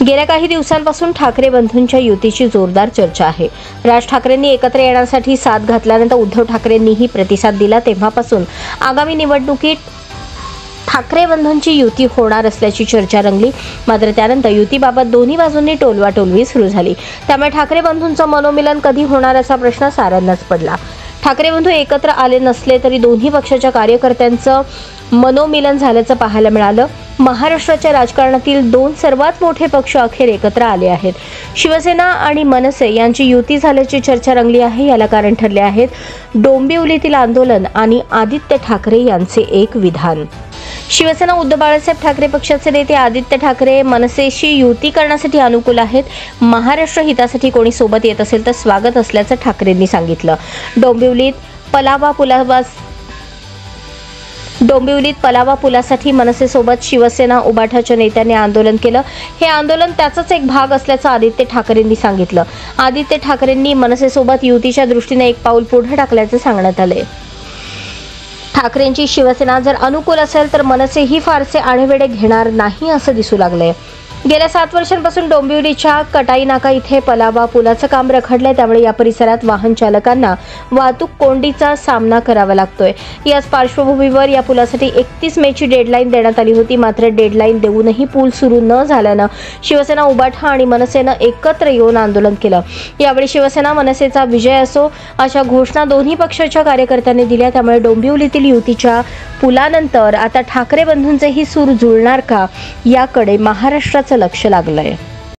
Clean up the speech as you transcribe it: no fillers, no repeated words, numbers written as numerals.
गेल्या काही दिवसांपासून ठाकरे बंधूंच्या युतीची जोरदार चर्चा आहे। राज ठाकरेंनी एकत्र येण्यासाठी साथ घातल्यानंतर उद्धव ठाकरेंनीही प्रतिसाद दिला। तेव्हापासून आगामी निवडणुकीत ठाकरे बंधूंची युती होणार असल्याची चर्चा रंगली। मात्र त्यानंतर युतीबाबत दोन्ही बाजूंनी टोलवाटोलवी सुरू झाली। त्यामुळे ठाकरे बंधूंचं मनोमिलन कधी होणार असा प्रश्न साऱ्यांनाच पडला। ठाकरे बंधू एकत्र आले नसले तरी दोन्ही पक्षाच्या कार्यकर्त्यांचं मनोमिलन झाल्याचं पाहायला मिळालं। महाराष्ट्राच्या राजकारणातील दोन सर्वात मोठे पक्ष अखेर एकत्र आले आहेत। शिवसेना आणि मनसे यांची युती झाल्याची चर्चा रंगली आहे। याला कारण ठरले आहेत डोंबिवलीतील आंदोलन आणि आदित्य ठाकरे यांचे एक विधान। शिवसेना उद्धव बाळासाहेब ठाकरे पक्षाचे नेते आदित्य ठाकरे मनसेशी युती करण्यासाठी अनुकूल आहेत। महाराष्ट्र हितासाठी कोणी सोबत येत असेल तर स्वागत असल्याचं ठाकरेंनी सांगितलं। डोंबिवलीत पलावा पुलासाठी मनसेसोबत शिवसेना उबाठाच्या नेत्यांनी आंदोलन केलं। हे आंदोलन त्याचाच एक भाग असल्याचं आदित्य ठाकरेंनी सांगितलं। आदित्य ठाकरेंनी मनसेसोबत युतीच्या दृष्टीने एक पाऊल पुढे टाकल्याचं सांगण्यात आले। ठाकरेंची शिवसेना जर अनुकूल असेल तर मनसेही फारसे आढेवेढे घेणार नाही असं दिसू लागलंय। गेल्या 7 वर्षांपासून डोंबिवलीच्या कटाई नाका इथे पलावा पुलाचं काम रखडलंय। त्यामुळे या परिसरात वाहन चालकांना वाहतूक कोंडीचा सामना करावा लागतोय। याच पार्श्वभूमीवर या पुलासाठी 31 मेची डेडलाईन देण्यात आली होती। मात्र डेडलाईन देऊनही पूल सुरू न झाल्यानं शिवसेना उबाठा आणि मनसेनं एकत्र येऊन आंदोलन केलं। यावेळी शिवसेना मनसेचा विजय असो अशा घोषणा दोन्ही पक्षाच्या कार्यकर्त्यांनी दिल्या। त्यामुळे डोंबिवलीतील युतीच्या पुलानंतर आता ठाकरे बंधूंचेही सूर जुळणार का याकडे महाराष्ट्राचं लक्ष लागलंय।